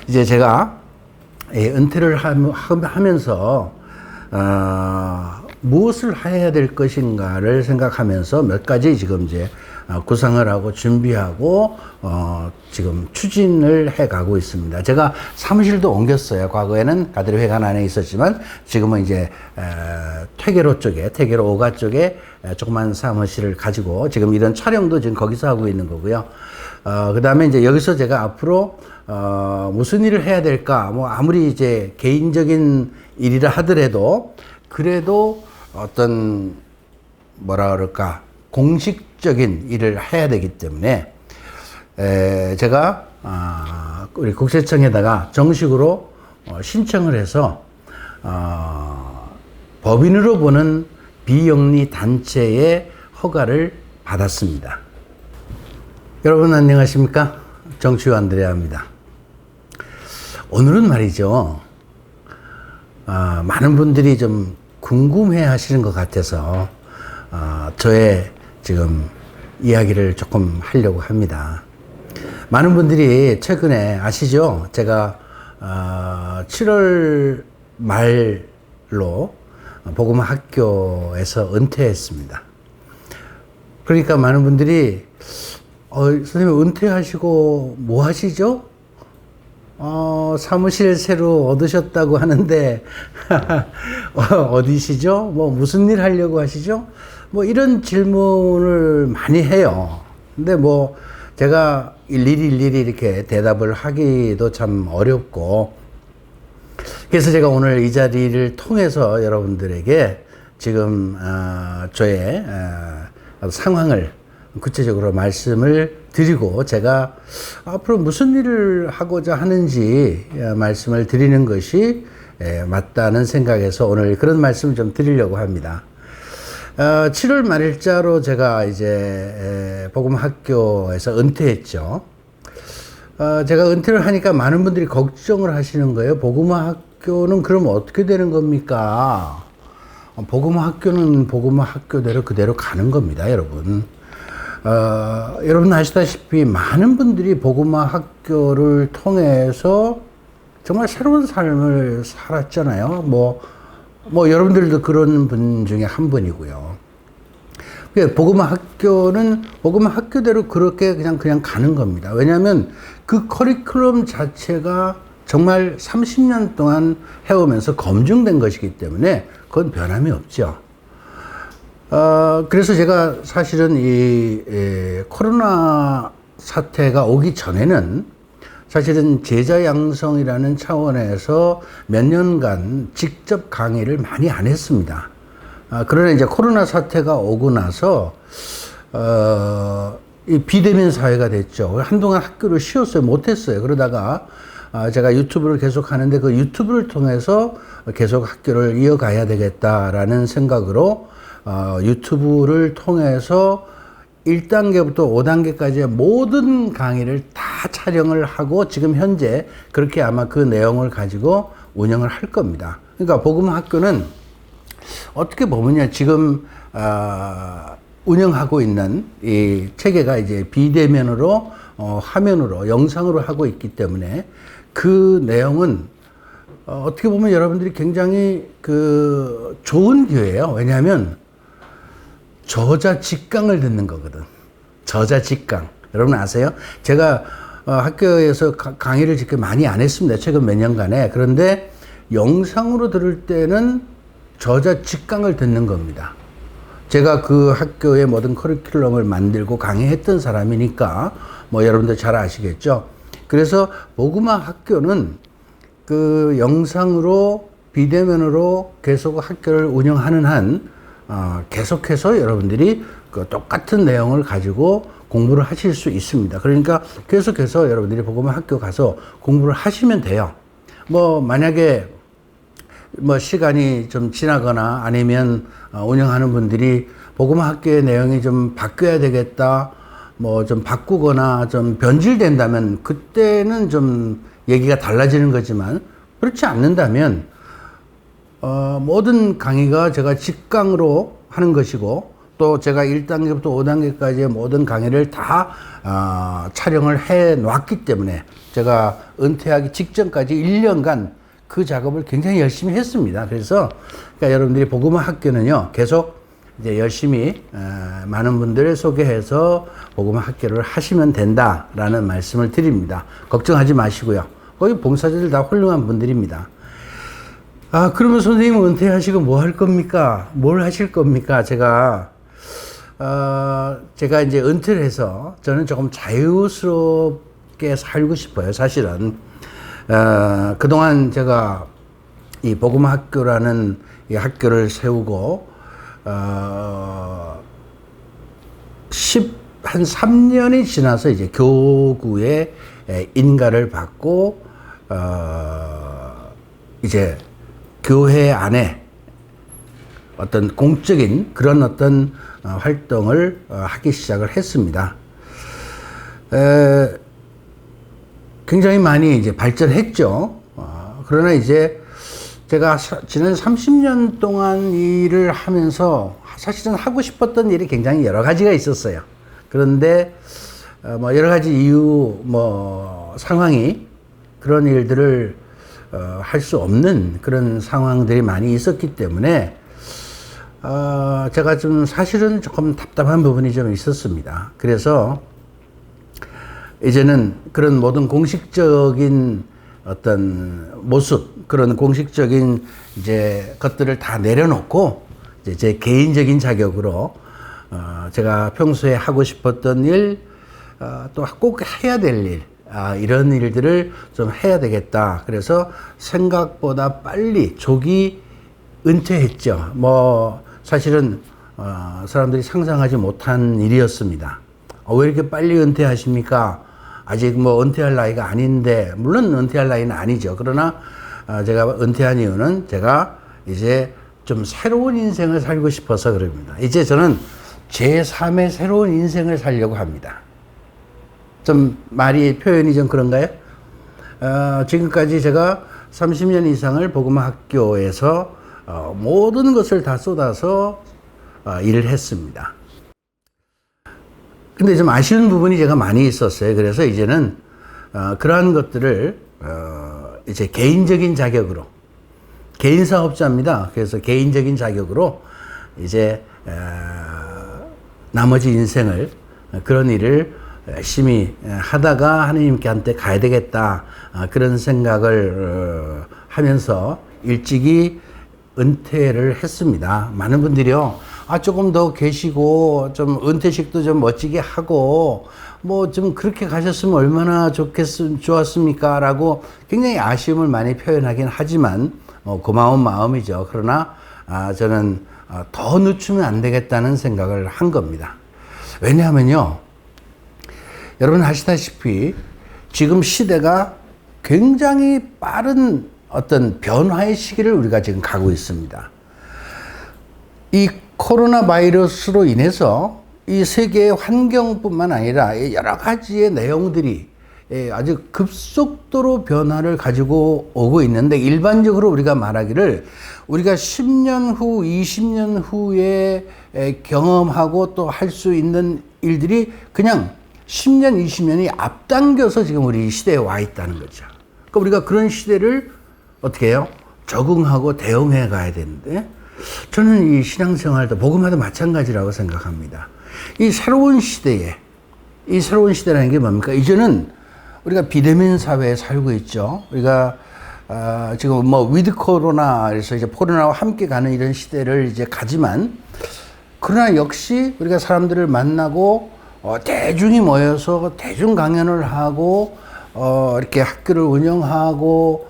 이제 제가 은퇴를 하면서 무엇을 해야 될 것인가를 생각하면서 몇 가지 지금 이제 구상을 하고 준비하고 지금 추진을 해 가고 있습니다. 제가 사무실도 옮겼어요. 과거에는 가드리 회관 안에 있었지만 지금은 이제 퇴계로 5가 쪽에 조그만 사무실을 가지고 지금 이런 촬영도 지금 거기서 하고 있는 거고요. 그 다음에 이제 여기서 제가 앞으로 무슨 일을 해야 될까, 뭐 아무리 이제 개인적인 일이라 하더라도 그래도 어떤 뭐라 그럴까 공식적인 일을 해야 되기 때문에 제가 우리 국세청에다가 정식으로 신청을 해서 법인으로 보는 비영리 단체의 허가를 받았습니다. 여러분 안녕하십니까? 정치우 안드레아입니다. 오늘은 말이죠. 많은 분들이 좀 궁금해 하시는 것 같아서 저의 지금 이야기를 조금 하려고 합니다. 많은 분들이 최근에 아시죠? 제가 7월 말로 복음 학교에서 은퇴했습니다. 그러니까 많은 분들이 선생님 은퇴하시고 뭐 하시죠? 사무실 새로 얻으셨다고 하는데 어디시죠? 뭐 무슨 일 하려고 하시죠? 뭐 이런 질문을 많이 해요. 근데 뭐 제가 일일이 이렇게 대답을 하기도 참 어렵고, 그래서 제가 오늘 이 자리를 통해서 여러분들에게 지금 저의 상황을 구체적으로 말씀을 드리고 제가 앞으로 무슨 일을 하고자 하는지 말씀을 드리는 것이 맞다는 생각에서 오늘 그런 말씀을 좀 드리려고 합니다. 7월 말일자로 제가 이제 복음학교에서 은퇴했죠. 제가 은퇴를 하니까 많은 분들이 걱정을 하시는 거예요. 복음학교는 그럼 어떻게 되는 겁니까? 복음학교는 복음학교대로 그대로 가는 겁니다, 여러분. 여러분 아시다시피 많은 분들이 복음화 학교를 통해서 정말 새로운 삶을 살았잖아요. 뭐 여러분들도 그런 분 중에 한 분이고요. 복음화 학교는 복음화 학교대로 그렇게 그냥 가는 겁니다. 왜냐하면 그 커리큘럼 자체가 정말 30년 동안 해오면서 검증된 것이기 때문에 그건 변함이 없죠. 그래서 제가 사실은 이 코로나 사태가 오기 전에는 사실은 제자 양성이라는 차원에서 몇 년간 직접 강의를 많이 안 했습니다. 그러나 이제 코로나 사태가 오고 나서 이 비대면 사회가 됐죠. 한동안 학교를 쉬었어요. 못했어요. 그러다가 제가 유튜브를 계속 하는데 그 유튜브를 통해서 계속 학교를 이어가야 되겠다라는 생각으로 유튜브를 통해서 1단계부터 5단계까지의 모든 강의를 다 촬영을 하고 지금 현재 그렇게 아마 그 내용을 가지고 운영을 할 겁니다. 그러니까 복음학교는 어떻게 보면요, 지금 운영하고 있는 이 체계가 이제 비대면으로 화면으로 영상으로 하고 있기 때문에 그 내용은 어떻게 보면 여러분들이 굉장히 좋은 기회예요. 왜냐하면 저자 직강을 듣는 거거든. 저자 직강. 여러분 아세요? 제가 학교에서 강의를 그렇게 많이 안 했습니다. 최근 몇 년간에. 그런데 영상으로 들을 때는 저자 직강을 듣는 겁니다. 제가 그 학교의 모든 커리큘럼을 만들고 강의했던 사람이니까 뭐 여러분들 잘 아시겠죠? 그래서 복음화 학교는 그 영상으로 비대면으로 계속 학교를 운영하는 한 계속해서 여러분들이 그 똑같은 내용을 가지고 공부를 하실 수 있습니다. 그러니까 계속해서 여러분들이 복음화 학교 가서 공부를 하시면 돼요. 뭐 만약에 뭐 시간이 좀 지나거나 아니면 운영하는 분들이 복음화 학교의 내용이 좀 바뀌어야 되겠다, 뭐 좀 바꾸거나 좀 변질된다면 그때는 좀 얘기가 달라지는 거지만, 그렇지 않는다면 모든 강의가 제가 직강으로 하는 것이고 또 제가 1단계부터 5단계까지의 모든 강의를 다 촬영을 해 놨기 때문에 제가 은퇴하기 직전까지 1년간 그 작업을 굉장히 열심히 했습니다. 그래서 그러니까 여러분들이 복음화 학교는요, 계속 이제 열심히 많은 분들을 소개해서 복음화 학교를 하시면 된다라는 말씀을 드립니다. 걱정하지 마시고요. 거기 봉사자들 다 훌륭한 분들입니다. 그러면 선생님 은퇴하시고 뭐 할 겁니까? 뭘 하실 겁니까? 제가 이제 은퇴를 해서 저는 조금 자유스럽게 살고 싶어요. 사실은. 그동안 제가 이 복음화 학교라는 이 학교를 세우고, 한 3년이 지나서 이제 교구의 인가를 받고, 이제 교회 안에 어떤 공적인 그런 어떤 활동을 하기 시작을 했습니다. 굉장히 많이 이제 발전했죠. 그러나 이제 제가 지난 30년 동안 일을 하면서 사실은 하고 싶었던 일이 굉장히 여러 가지가 있었어요. 그런데 뭐 여러 가지 이유, 뭐 상황이 그런 일들을 할 수 없는 그런 상황들이 많이 있었기 때문에 제가 좀 사실은 조금 답답한 부분이 좀 있었습니다. 그래서 이제는 그런 모든 공식적인 어떤 모습, 그런 공식적인 이제 것들을 다 내려놓고 이제 제 개인적인 자격으로 제가 평소에 하고 싶었던 일, 또 꼭 해야 될 일, 이런 일들을 좀 해야 되겠다. 그래서 생각보다 빨리 조기 은퇴했죠. 뭐 사실은 사람들이 상상하지 못한 일이었습니다. 왜 이렇게 빨리 은퇴하십니까? 아직 뭐 은퇴할 나이가 아닌데, 물론 은퇴할 나이는 아니죠. 그러나 제가 은퇴한 이유는 제가 이제 좀 새로운 인생을 살고 싶어서 그럽니다. 이제 저는 제3의 새로운 인생을 살려고 합니다. 좀 표현이 좀 그런가요? 지금까지 제가 30년 이상을 복음화 학교에서 모든 것을 다 쏟아서 일을 했습니다. 근데 좀 아쉬운 부분이 제가 많이 있었어요. 그래서 이제는 그러한 것들을 이제 개인적인 자격으로, 개인 사업자입니다. 그래서 개인적인 자격으로 이제 나머지 인생을 그런 일을 열심히 하다가 하나님께 가야 되겠다, 그런 생각을 하면서 일찍이 은퇴를 했습니다. 많은 분들이요, 조금 더 계시고 좀 은퇴식도 좀 멋지게 하고 뭐 좀 그렇게 가셨으면 얼마나 좋았습니까? 라고 굉장히 아쉬움을 많이 표현하긴 하지만 고마운 마음이죠. 그러나 저는 더 늦추면 안 되겠다는 생각을 한 겁니다. 왜냐하면요, 여러분 아시다시피 지금 시대가 굉장히 빠른 어떤 변화의 시기를 우리가 지금 가고 있습니다. 이 코로나 바이러스로 인해서 이 세계의 환경뿐만 아니라 여러 가지의 내용들이 아주 급속도로 변화를 가지고 오고 있는데, 일반적으로 우리가 말하기를 우리가 10년 후, 20년 후에 경험하고 또 할 수 있는 일들이 그냥 10년, 20년이 앞당겨서 지금 우리 시대에 와 있다는 거죠. 그러니까 우리가 그런 시대를 어떻게 해요? 적응하고 대응해 가야 되는데, 저는 이 신앙생활도 복음화도 마찬가지라고 생각합니다. 이 새로운 시대에, 이 새로운 시대라는 게 뭡니까? 이제는 우리가 비대면 사회에 살고 있죠. 우리가 지금 뭐 위드 코로나, 그래서 이제 코로나와 함께 가는 이런 시대를 이제 가지만, 그러나 역시 우리가 사람들을 만나고 대중이 모여서 대중 강연을 하고 이렇게 학교를 운영하고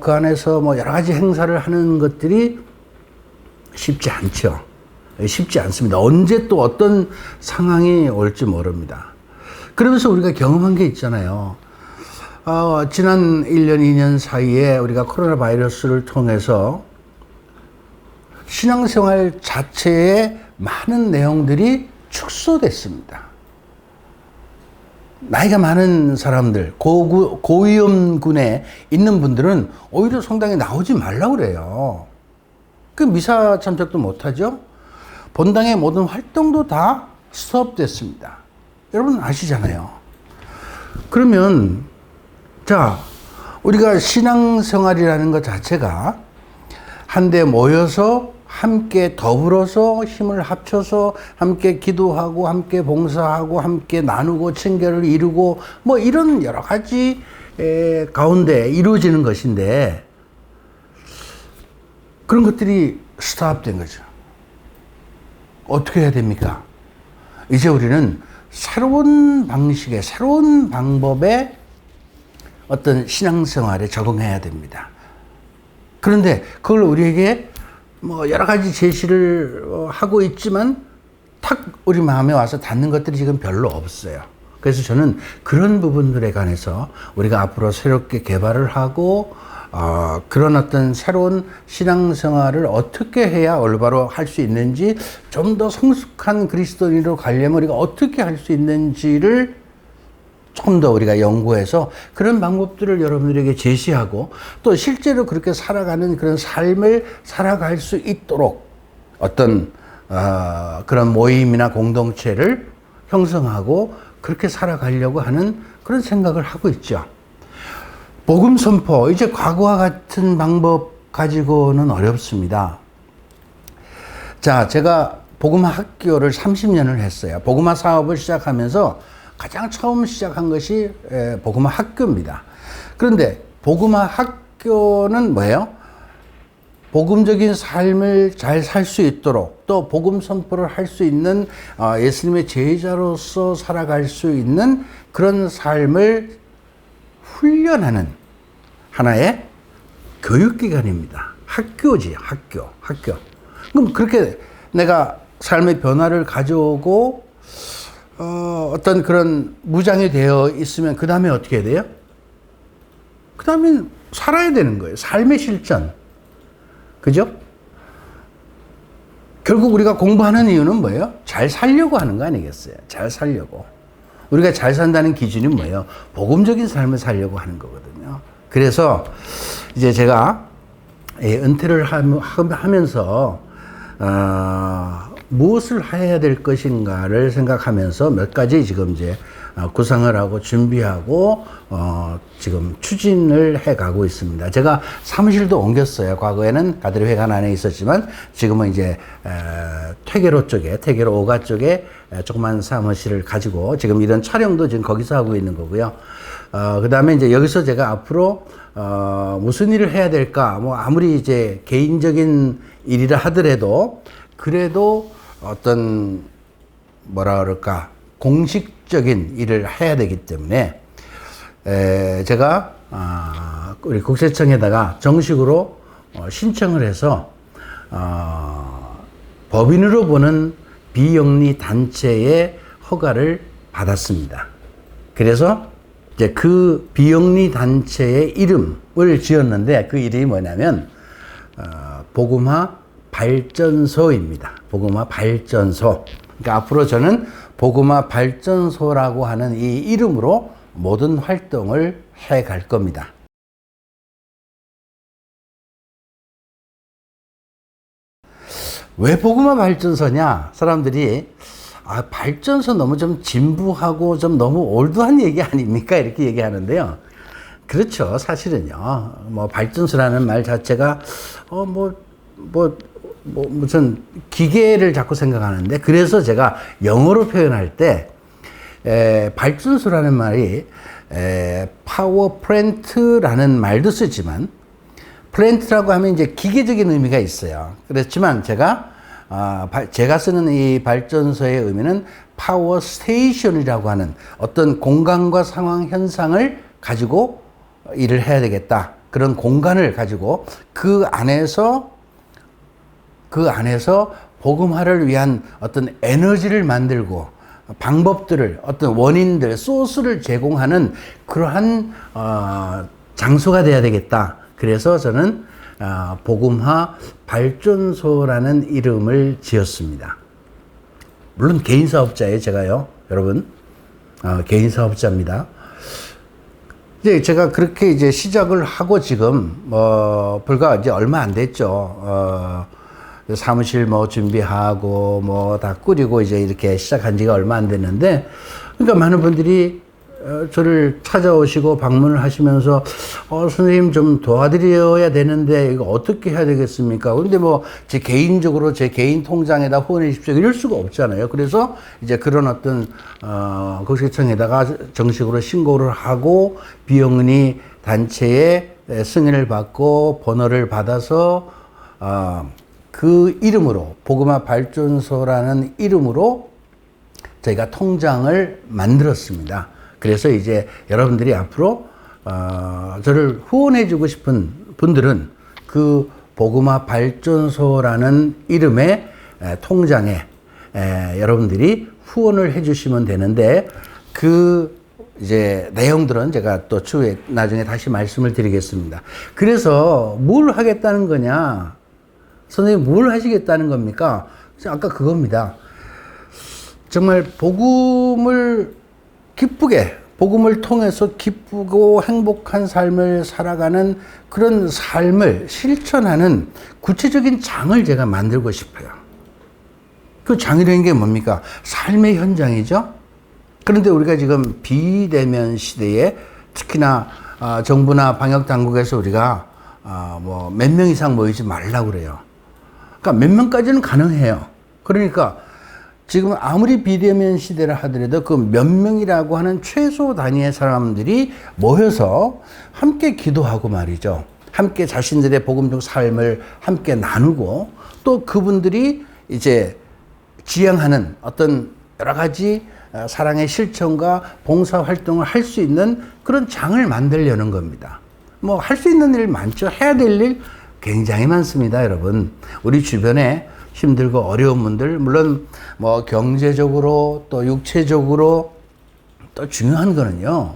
그 안에서 뭐 여러 가지 행사를 하는 것들이 쉽지 않죠. 쉽지 않습니다. 언제 또 어떤 상황이 올지 모릅니다. 그러면서 우리가 경험한 게 있잖아요. 지난 1년, 2년 사이에 우리가 코로나 바이러스를 통해서 신앙생활 자체의 많은 내용들이 축소됐습니다. 나이가 많은 사람들, 고위험군에 있는 분들은 오히려 성당에 나오지 말라고 그래요. 그 미사 참석도 못하죠. 본당의 모든 활동도 다 스톱됐습니다. 여러분 아시잖아요. 그러면 자, 우리가 신앙생활이라는 것 자체가 한데 모여서 함께 더불어서 힘을 합쳐서 함께 기도하고 함께 봉사하고 함께 나누고 친교를 이루고 뭐 이런 여러 가지 가운데 이루어지는 것인데, 그런 것들이 스탑된 거죠. 어떻게 해야 됩니까? 이제 우리는 새로운 방식의 새로운 방법의 어떤 신앙생활에 적응해야 됩니다. 그런데 그걸 우리에게 뭐 여러 가지 제시를 하고 있지만 탁 우리 마음에 와서 닿는 것들이 지금 별로 없어요. 그래서 저는 그런 부분들에 관해서 우리가 앞으로 새롭게 개발을 하고 그런 어떤 새로운 신앙생활을 어떻게 해야 올바로 할 수 있는지, 좀 더 성숙한 그리스도인으로 가려면 우리가 어떻게 할 수 있는지를 좀 더 우리가 연구해서 그런 방법들을 여러분들에게 제시하고, 또 실제로 그렇게 살아가는 그런 삶을 살아갈 수 있도록 어떤 그런 모임이나 공동체를 형성하고 그렇게 살아가려고 하는 그런 생각을 하고 있죠. 복음 선포, 이제 과거와 같은 방법 가지고는 어렵습니다. 자, 제가 복음화 학교를 30년을 했어요. 복음화 사업을 시작하면서 가장 처음 시작한 것이 복음화 학교입니다. 그런데 복음화 학교는 뭐예요? 복음적인 삶을 잘 살 수 있도록, 또 복음 선포를 할 수 있는 예수님의 제자로서 살아갈 수 있는 그런 삶을 훈련하는 하나의 교육기관입니다. 학교지, 학교. 그럼 그렇게 내가 삶의 변화를 가져오고 어떤 그런 무장이 되어 있으면 그 다음에 어떻게 해야 돼요? 그 다음엔 살아야 되는 거예요. 삶의 실전. 그죠? 결국 우리가 공부하는 이유는 뭐예요? 잘 살려고 하는 거 아니겠어요? 잘 살려고. 우리가 잘 산다는 기준이 뭐예요? 복음적인 삶을 살려고 하는 거거든요. 그래서 이제 제가 은퇴를 하면서 무엇을 해야 될 것인가를 생각하면서 몇 가지 지금 이제 구상을 하고 준비하고 지금 추진을 해 가고 있습니다. 제가 사무실도 옮겼어요. 과거에는 가드리 회관 안에 있었지만 지금은 이제 퇴계로 5가 쪽에 조그만 사무실을 가지고 지금 이런 촬영도 지금 거기서 하고 있는 거고요. 그 다음에 이제 여기서 제가 앞으로 무슨 일을 해야 될까, 뭐 아무리 이제 개인적인 일이라 하더라도 그래도 어떤 뭐라 그럴까, 공식적인 일을 해야 되기 때문에 제가 우리 국세청에다가 정식으로 신청을 해서 법인으로 보는 비영리 단체의 허가를 받았습니다. 그래서 이제 그 비영리 단체의 이름을 지었는데, 그 이름이 뭐냐면 복음화 발전소입니다. 복음화 발전소. 그러니까 앞으로 저는 복음화 발전소라고 하는 이 이름으로 모든 활동을 해 갈 겁니다. 왜 복음화 발전소냐? 사람들이 발전소 너무 좀 진부하고 좀 너무 올드한 얘기 아닙니까? 이렇게 얘기하는데요. 그렇죠. 사실은요. 뭐 발전소라는 말 자체가 무슨 기계를 자꾸 생각하는데, 그래서 제가 영어로 표현할 때 발전소라는 말이 파워 플랜트라는 말도 쓰지만, 플랜트라고 하면 이제 기계적인 의미가 있어요. 그렇지만 제가 쓰는 이 발전소의 의미는 파워 스테이션이라고 하는 어떤 공간과 상황 현상을 가지고 일을 해야 되겠다. 그런 공간을 가지고 그 안에서 복음화를 위한 어떤 에너지를 만들고 방법들을, 어떤 원인들, 소스를 제공하는 그러한 장소가 돼야 되겠다. 그래서 저는 복음화 발전소라는 이름을 지었습니다. 물론 개인 사업자예요, 제가요. 여러분, 개인 사업자입니다. 이제 제가 그렇게 이제 시작을 하고 지금 불과 이제 얼마 안 됐죠. 사무실 뭐 준비하고 뭐 다 꾸리고 이제 이렇게 시작한 지가 얼마 안 됐는데, 그러니까 많은 분들이 저를 찾아오시고 방문을 하시면서 선생님 좀 도와드려야 되는데 이거 어떻게 해야 되겠습니까? 근데 뭐 제 개인적으로 제 개인 통장에다 후원해 주십시오 이럴 수가 없잖아요. 그래서 이제 그런 어떤 국세청에다가 정식으로 신고를 하고 비영리 단체의 승인을 받고 번호를 받아서 그 이름으로 복음화 발전소라는 이름으로 저희가 통장을 만들었습니다. 그래서 이제 여러분들이 앞으로 저를 후원해 주고 싶은 분들은 그 복음화 발전소라는 이름의 통장에 여러분들이 후원을 해 주시면 되는데, 그 이제 내용들은 제가 또 추후에 나중에 다시 말씀을 드리겠습니다. 그래서 뭘 하겠다는 거냐? 선생님 뭘 하시겠다는 겁니까? 아까 그겁니다. 정말 복음을 기쁘게, 복음을 통해서 기쁘고 행복한 삶을 살아가는 그런 삶을 실천하는 구체적인 장을 제가 만들고 싶어요. 그 장이라는 게 뭡니까? 삶의 현장이죠. 그런데 우리가 지금 비대면 시대에 특히나 정부나 방역 당국에서 우리가 뭐 몇 명 이상 모이지 말라고 그래요. 그러니까 몇 명까지는 가능해요. 그러니까 지금 아무리 비대면 시대를 하더라도 그 몇 명이라고 하는 최소 단위의 사람들이 모여서 함께 기도하고 말이죠. 함께 자신들의 복음적 삶을 함께 나누고, 또 그분들이 이제 지향하는 어떤 여러 가지 사랑의 실천과 봉사 활동을 할 수 있는 그런 장을 만들려는 겁니다. 뭐 할 수 있는 일 많죠. 해야 될 일 굉장히 많습니다, 여러분. 우리 주변에 힘들고 어려운 분들, 물론 뭐 경제적으로 또 육체적으로, 또 중요한 거는요,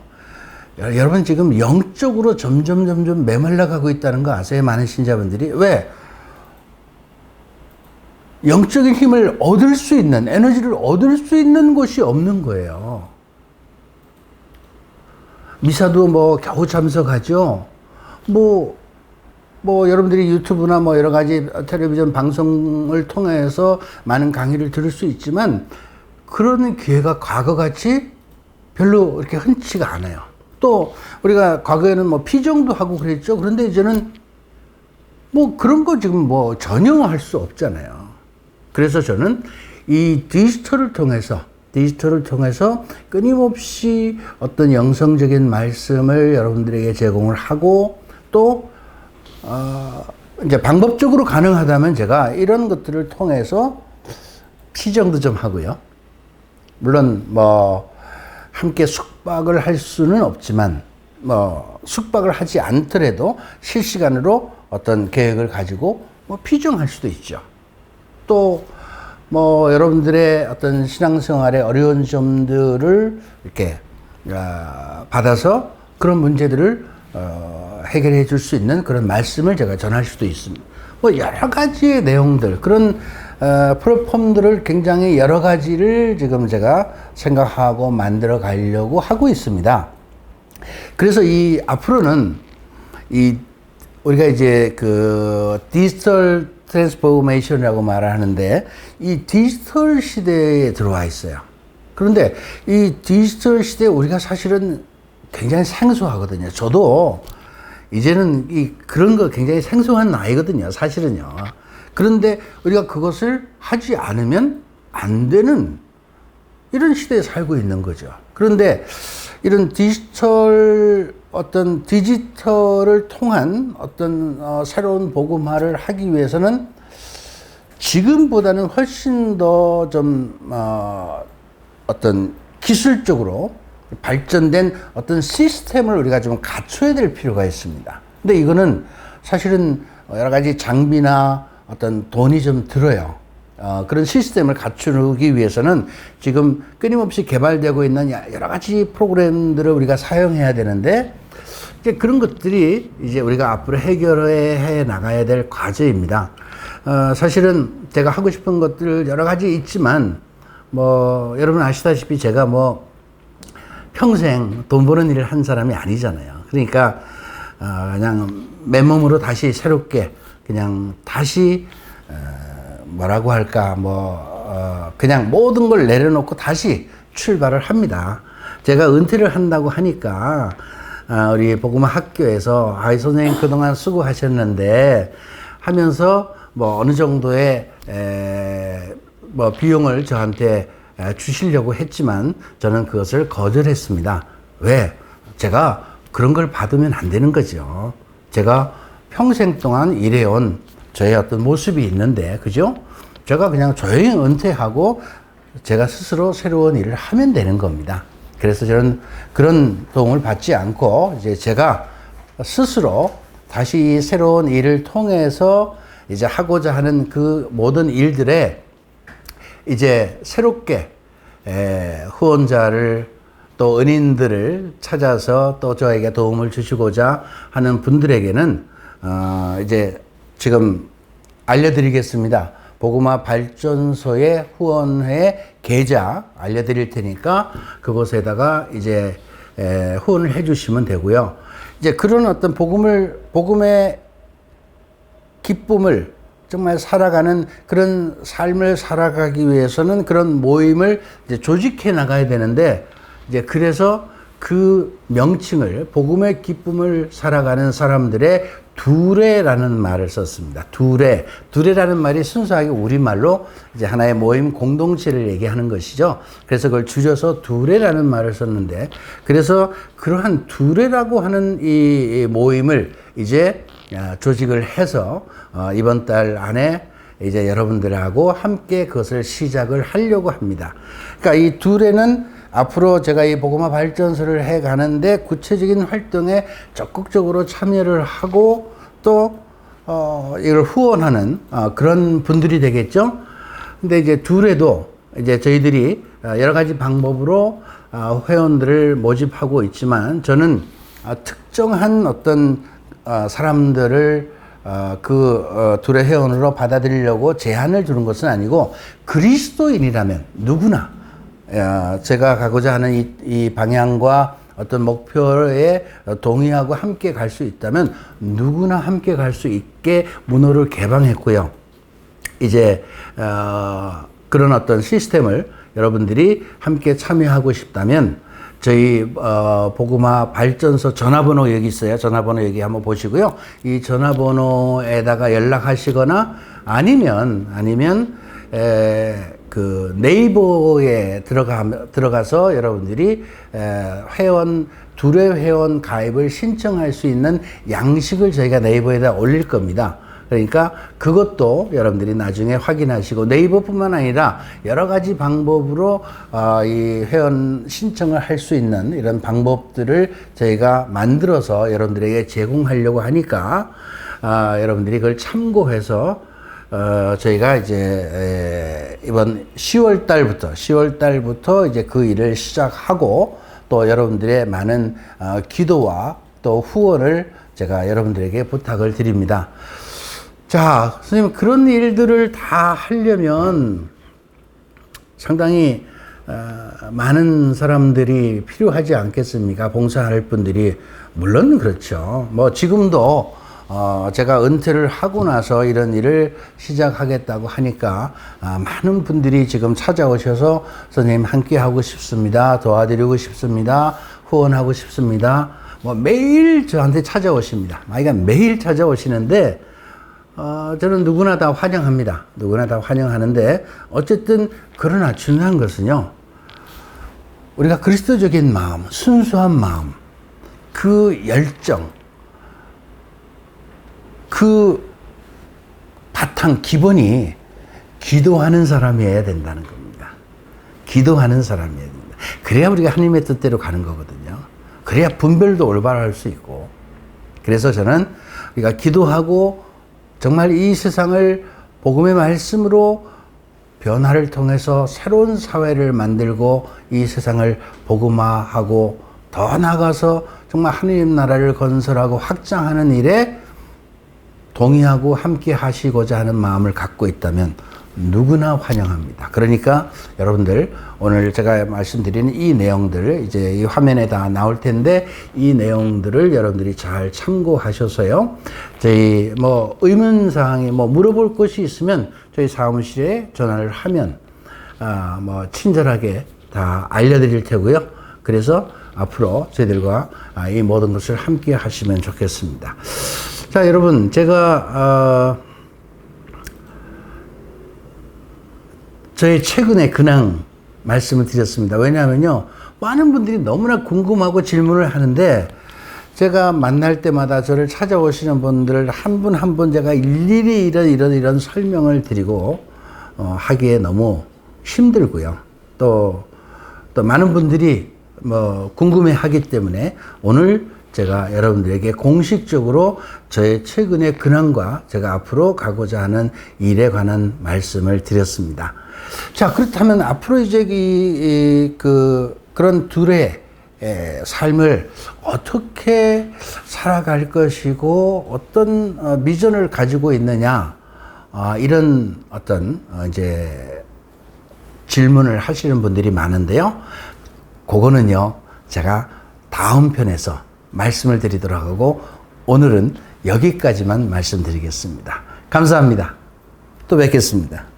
여러분 지금 영적으로 점점 메말라 가고 있다는 거 아세요? 많은 신자분들이. 왜? 영적인 힘을 얻을 수 있는, 에너지를 얻을 수 있는 곳이 없는 거예요. 미사도 뭐 겨우 참석하죠. 뭐 여러분들이 유튜브나 뭐 여러 가지 텔레비전 방송을 통해서 많은 강의를 들을 수 있지만, 그런 기회가 과거같이 별로 이렇게 흔치가 않아요. 또 우리가 과거에는 뭐 피정도 하고 그랬죠. 그런데 이제는 뭐 그런 거 지금 뭐 전혀 할 수 없잖아요. 그래서 저는 이 디지털을 통해서 끊임없이 어떤 영성적인 말씀을 여러분들에게 제공을 하고, 또 이제 방법적으로 가능하다면 제가 이런 것들을 통해서 피정도 좀 하고요. 물론 뭐 함께 숙박을 할 수는 없지만, 뭐 숙박을 하지 않더라도 실시간으로 어떤 계획을 가지고 뭐 피정할 수도 있죠. 또 뭐 여러분들의 어떤 신앙생활의 어려운 점들을 이렇게 받아서 그런 문제들을 해결해 줄 수 있는 그런 말씀을 제가 전할 수도 있습니다. 뭐 여러 가지의 내용들, 그런 플랫폼들을 굉장히 여러 가지를 지금 제가 생각하고 만들어 가려고 하고 있습니다. 그래서 이 앞으로는 우리가 이제 그 디지털 트랜스포메이션이라고 말하는데, 이 디지털 시대에 들어와 있어요. 그런데 이 디지털 시대에 우리가 사실은 굉장히 생소하거든요. 저도 이제는 그런 거 굉장히 생소한 나이거든요, 사실은요. 그런데 우리가 그것을 하지 않으면 안 되는 이런 시대에 살고 있는 거죠. 그런데 이런 디지털을 통한 어떤 새로운 복음화를 하기 위해서는 지금보다는 훨씬 더 좀 어떤 기술적으로 발전된 어떤 시스템을 우리가 좀 갖춰야 될 필요가 있습니다. 근데 이거는 사실은 여러 가지 장비나 어떤 돈이 좀 들어요. 그런 시스템을 갖추기 위해서는 지금 끊임없이 개발되고 있는 여러 가지 프로그램들을 우리가 사용해야 되는데, 이제 그런 것들이 이제 우리가 앞으로 해결해 나가야 될 과제입니다. 사실은 제가 하고 싶은 것들 여러 가지 있지만, 뭐 여러분 아시다시피 제가 뭐 평생 돈 버는 일을 한 사람이 아니잖아요. 그러니까 그냥 맨몸으로 다시 새롭게 그냥 다시 뭐라고 할까, 그냥 모든 걸 내려놓고 다시 출발을 합니다. 제가 은퇴를 한다고 하니까, 우리 복음화 학교에서, 선생님 그동안 수고하셨는데, 하면서 어느 정도의, 비용을 저한테 주시려고 했지만, 저는 그것을 거절했습니다. 왜? 제가 그런 걸 받으면 안 되는 거죠. 제가 평생 동안 일해온 저의 어떤 모습이 있는데, 그죠? 제가 그냥 조용히 은퇴하고 제가 스스로 새로운 일을 하면 되는 겁니다. 그래서 저는 그런 도움을 받지 않고 이제 제가 스스로 다시 이 새로운 일을 통해서 이제 하고자 하는 그 모든 일들에 이제 새롭게 후원자를 또 은인들을 찾아서 또 저에게 도움을 주시고자 하는 분들에게는 이제 지금 알려드리겠습니다. 복음화 발전소의 후원회 계좌 알려드릴 테니까 그곳에다가 이제 후원을 해주시면 되고요. 이제 그런 어떤 복음의 기쁨을 정말 살아가는 그런 삶을 살아가기 위해서는 그런 모임을 이제 조직해 나가야 되는데, 이제 그래서 그 명칭을 복음의 기쁨을 살아가는 사람들의 두레라는 말을 썼습니다. 두레라는 말이 순수하게 우리말로 이제 하나의 모임 공동체를 얘기하는 것이죠. 그래서 그걸 줄여서 두레라는 말을 썼는데, 그래서 그러한 두레라고 하는 이 모임을 이제 조직을 해서 이번 달 안에 이제 여러분들하고 함께 그것을 시작을 하려고 합니다. 그러니까 이 두레는 앞으로 제가 이 복음화 발전소를 해 가는데 구체적인 활동에 적극적으로 참여를 하고 또 이걸 후원하는 그런 분들이 되겠죠. 근데 이제 둘에도 이제 저희들이 여러 가지 방법으로 회원들을 모집하고 있지만, 저는 특정한 어떤 사람들을 둘의 회원으로 받아들이려고 제한을 두는 것은 아니고, 그리스도인이라면 누구나 제가 가고자 하는 이 방향과 어떤 목표에 동의하고 함께 갈 수 있다면 누구나 함께 갈 수 있게 문호를 개방했고요. 이제 그런 어떤 시스템을 여러분들이 함께 참여하고 싶다면 저희 복음화 발전소 전화번호 여기 있어요. 전화번호 여기 한번 보시고요. 이 전화번호에다가 연락하시거나 아니면 그 네이버에 들어가서 여러분들이 둘의 회원 가입을 신청할 수 있는 양식을 저희가 네이버에다 올릴 겁니다. 그러니까 그것도 여러분들이 나중에 확인하시고, 네이버뿐만 아니라 여러 가지 방법으로 이 회원 신청을 할 수 있는 이런 방법들을 저희가 만들어서 여러분들에게 제공하려고 하니까 여러분들이 그걸 참고해서 저희가 이제 이번 10월 달부터 이제 그 일을 시작하고, 또 여러분들의 많은 기도와 또 후원을 제가 여러분들에게 부탁을 드립니다. 자, 선생님, 그런 일들을 다 하려면 상당히 많은 사람들이 필요하지 않겠습니까? 봉사할 분들이. 물론 그렇죠. 지금도 제가 은퇴를 하고 나서 이런 일을 시작하겠다고 하니까 많은 분들이 지금 찾아오셔서 선생님 함께 하고 싶습니다. 도와드리고 싶습니다. 후원하고 싶습니다. 매일 저한테 찾아오십니다. 매일 찾아오시는데 저는 누구나 다 환영합니다. 누구나 다 환영하는데, 어쨌든 그러나 중요한 것은요, 우리가 그리스도적인 마음, 순수한 마음, 그 열정, 그 바탕 기본이 기도하는 사람이어야 된다는 겁니다. 기도하는 사람이어야 됩니다. 그래야 우리가 하나님의 뜻대로 가는 거거든요. 그래야 분별도 올바로 할 수 있고. 그래서 저는 우리가 기도하고 정말 이 세상을 복음의 말씀으로 변화를 통해서 새로운 사회를 만들고 이 세상을 복음화하고 더 나아가서 정말 하나님 나라를 건설하고 확장하는 일에 동의하고 함께 하시고자 하는 마음을 갖고 있다면 누구나 환영합니다. 그러니까 여러분들 오늘 제가 말씀드리는 이 내용들 이제 이 화면에 다 나올 텐데 이 내용들을 여러분들이 잘 참고하셔서요. 저희 뭐 의문 사항이 뭐 물어볼 것이 있으면 저희 사무실에 전화를 하면 뭐 친절하게 다 알려드릴 테고요. 그래서 앞으로 저희들과 이 모든 것을 함께 하시면 좋겠습니다. 자, 여러분 제가 저의 최근의 근황 말씀을 드렸습니다. 왜냐하면요, 많은 분들이 너무나 궁금하고 질문을 하는데 제가 만날 때마다 저를 찾아오시는 분들 한 분 한 분 제가 일일이 이런 설명을 드리고 하기에 너무 힘들고요. 또 많은 분들이 뭐 궁금해 하기 때문에 오늘 제가 여러분들에게 공식적으로 저의 최근의 근황과 제가 앞으로 가고자 하는 일에 관한 말씀을 드렸습니다. 자, 그렇다면 앞으로 이제 그런 둘의 삶을 어떻게 살아갈 것이고 어떤 비전을 가지고 있느냐, 이런 어떤 이제 질문을 하시는 분들이 많은데요. 그거는요, 제가 다음 편에서 말씀을 드리도록 하고 오늘은 여기까지만 말씀드리겠습니다. 감사합니다. 또 뵙겠습니다.